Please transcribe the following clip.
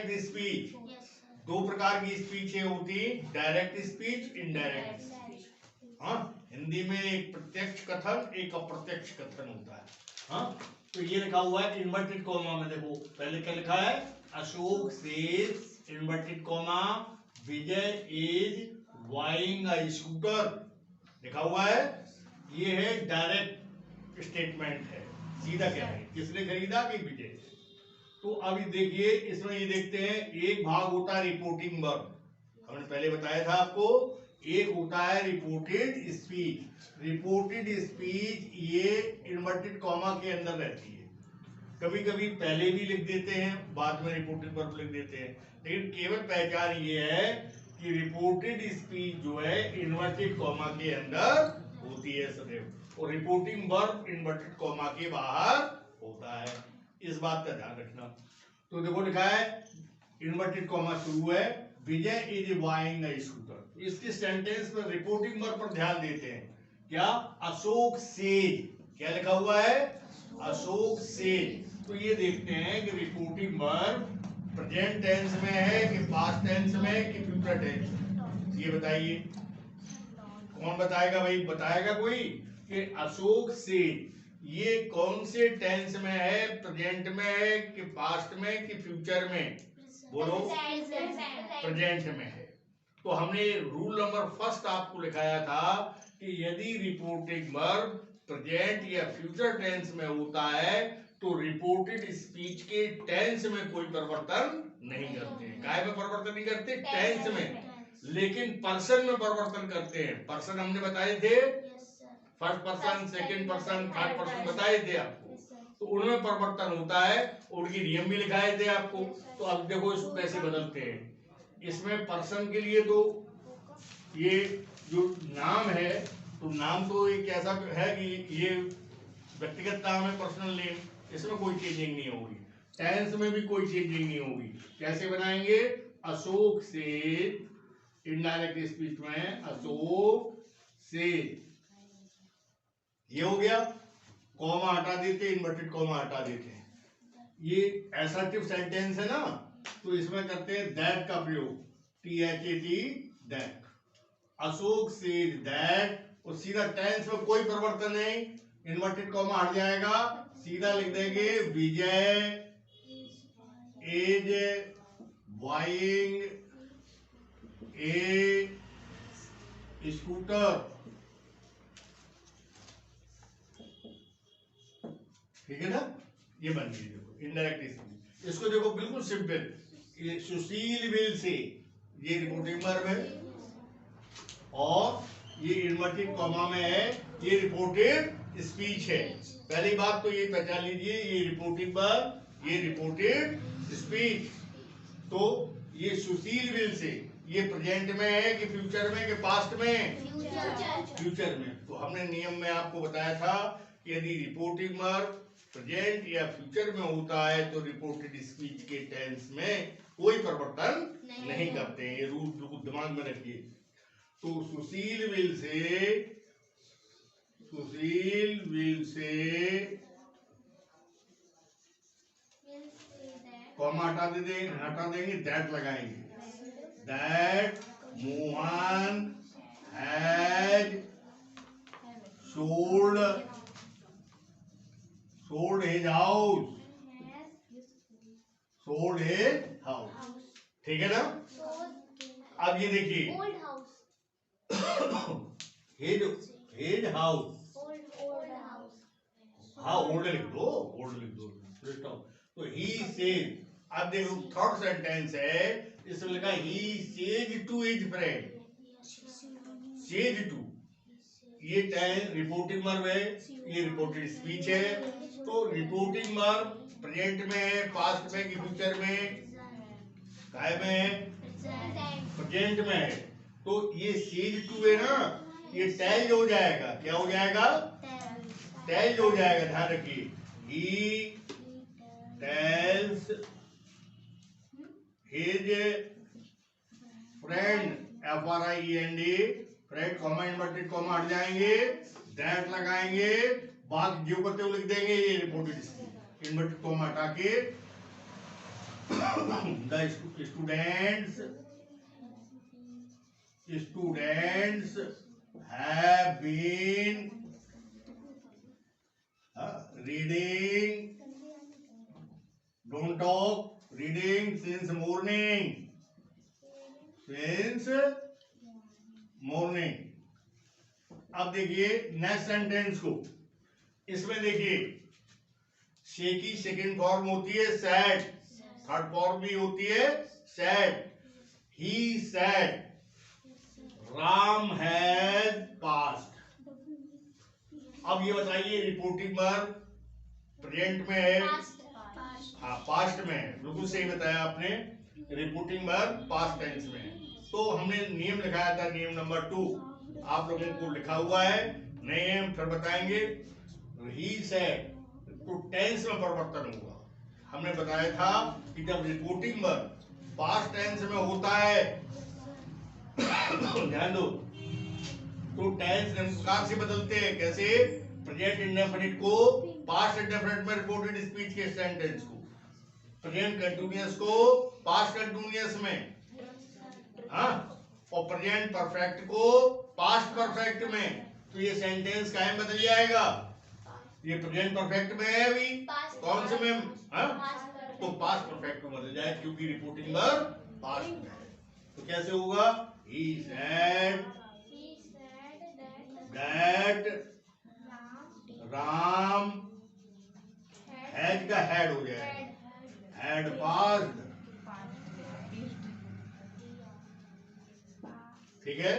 Direct speech. दो प्रकार की स्पीच होती, डायरेक्ट स्पीच, इनडायरेक्ट स्पीच। हाँ, हिंदी में एक प्रत्यक्ष कथन, एक अप्रत्यक्ष कथन होता है। हाँ, तो ये लिखा हुआ है इन्वर्टेड कॉमा में, देखो पहले क्या लिखा है, Ashok says inverted comma Vijay is buying a scooter, लिखा हुआ है। ये है डायरेक्ट स्टेटमेंट है, सीधा कह रहे हैं किसने खरीदा कि विजय। तो अभी देखिए इसमें ये देखते हैं, एक भाग होता है रिपोर्टिंग वर्ब, हमने पहले बताया था आपको, एक होता है रिपोर्टेड स्पीच। रिपोर्टेड स्पीच ये इन्वर्टेड कॉमा के अंदर रहती है, कभी कभी पहले भी लिख देते हैं, बाद में रिपोर्टेड वर्ब लिख देते हैं, लेकिन केवल पहचान ये है कि रिपोर्टेड स्पीच जो है इन्वर्टेड कॉमा के अंदर होती है सदैव, और रिपोर्टिंग वर्ब इन्वर्टेड कॉमा के बाहर होता है, इस बात का ध्यान रखना। तो देखो लिखा है इन्वर्टेड कॉमा शुरू है, विजय इज बाइंग अ स्कूटर। इसके सेंटेंस में रिपोर्टिंग वर्ब पर ध्यान देते हैं, क्या, अशोक सेज, क्या लिखा हुआ है, अशोक सेज। तो ये देखते हैं कि रिपोर्टिंग वर्ब प्रेजेंट टेंस में है कि पास्ट टेंस में है कि फ्यूचर टेंस में, ये बताइए, कौन बताएगा भाई, बताएगा कोई, कि अशोक सेज ये कौन से टेंस में है, प्रेजेंट में है कि पास्ट में कि फ्यूचर में, बोलो, प्रेजेंट में है। तो हमने रूल नंबर फर्स्ट आपको लिखाया था कि यदि रिपोर्टिंग वर्ब प्रेजेंट या फ्यूचर टेंस में होता है तो रिपोर्टेड स्पीच के टेंस में कोई परिवर्तन नहीं करते, काय में परिवर्तन नहीं करते, टेंस में, लेकिन पर्सन में परिवर्तन करते हैं। पर्सन हमने बताए थे, first person, second person, third person बताए थे आपको, तो उनमें परिवर्तन होता है, उनकी नियम भी लिखाए थे आपको। तो अब देखो इसको कैसे बदलते हैं, इसमें पर्सन के लिए तो ये जो नाम है, तो नाम तो एक ऐसा है कि ये व्यक्तिगत नाम है, पर्सनल नेम, इसमें कोई चेंजिंग नहीं होगी, टेंस में भी कोई चेंजिंग नहीं होगी। कैसे बनाएंगे, अशोक से, इनडायरेक्ट स्पीच में अशोक से, ये हो गया, कॉमा हटा देते, इन्वर्टेड कॉमा हटा देते हैं। ये असर्टिव सेंटेंस है ना, तो इसमें करते हैं दैट का प्रयोग, THAT, that, Ashok said that, और सीधा टेंस में कोई परिवर्तन नहीं, इन्वर्टेड कॉमा हट जाएगा, सीधा लिख देंगे विजय इज बाइंग ए स्कूटर, ठीक है ना, ये बन गई, देखो इनडायरेक्ट स्पीच। इसको देखो बिल्कुल सिंपल, ये सुशील विल से, ये रिपोर्टिंग वर्ब है, और ये इन्वर्टेड कॉमा में है, ये रिपोर्टेड स्पीच है। पहली बात तो ये पहचान लीजिए, ये रिपोर्टिंग वर्ब, ये रिपोर्टेड स्पीच। तो ये सुशील विल से, ये प्रेजेंट में है कि फ्यूचर में कि पास्ट में, फ्यूचर में। तो हमने नियम में आपको बताया था कि यदि रिपोर्टिंग वर्ब प्रेजेंट या फ्यूचर में होता है तो रिपोर्टेड स्पीच के टेंस में कोई परिवर्तन नहीं करते हैं, ये रूल बिल्कुल दिमाग में रखिए। तो सुशील विल से कॉमा हटा देंगे, दैट लगाएंगे, that Mohan has sold his house, ठीक है ना। अब ये देखिए हिज हाउस, हाँ ओल्ड लिख दो, तो ही सेड। अब देखो थर्ड सेंटेंस है, इसमें लिखा he says to his friend, says to, ये टेंस रिपोर्टिंग वर्ब है, ये रिपोर्टेड स्पीच है। तो रिपोर्टिंग वर्ब प्रेजेंट में है, पास्ट में कि फ्यूचर में, काय में है, प्रेजेंट में है। तो ये सेज टू है ना, ये टेल्स हो जाएगा, क्या हो जाएगा, टेल्स हो जाएगा, ध्यान रखिए, he tells his friend, FRIEND, friend comma inverted comma हट जाएंगे, दैट लगाएंगे, बात जो करते हुए लिख देंगे, ये रिपोर्टेड स्पीच, इन्वर्टेड कॉमा हटा के The students have been reading, don't talk, reading since morning. अब देखिए नेक्स्ट सेंटेंस को, इसमें देखिए से की सेकंड फॉर्म होती है सैड, थर्ड फॉर्म भी होती है sad. He sad Ram has past. अब ये बताइए रिपोर्टिंग वर्ब प्रेजेंट में है, हाँ पास्ट में है, बिल्कुल सही बताया आपने, रिपोर्टिंग वर्ब पास्ट टेंस में है। तो हमने नियम लिखाया था, नियम नंबर 2 आप लोगों को लिखा हुआ है, नियम फिर बताएंगे। ही सेड तो टेंस में परिवर्तन होगा। हमने बताया था कि जब रिपोर्टिंग वर्ब पास्ट टेंस में होता है ध्यान दो, तो टेंस प्रकार से बदलते हैं। कैसे? प्रेजेंट इंडेफिनिट को पास्ट इंडेफिनिट में रिपोर्टेड स्पीच के सेंटेंस को, प्रेजेंट कंटिन्यूअस को पास्ट कंटिन्यूअस में, हाँ, और प्रेजेंट परफेक्ट को पास्ट परफेक्ट में। तो ये सेंटेंस काहे में बदल जाएगा? ये प्रेजेंट परफेक्ट में है अभी, कौन से में? हाँ, तो पास्ट परफेक्ट में बदल जाए क्योंकि रिपोर्टिंग वर्ब पास्ट में है। तो कैसे होगा? He said that Ram has का हैड हो जाएगा, हैड पास्ड, ठीक है।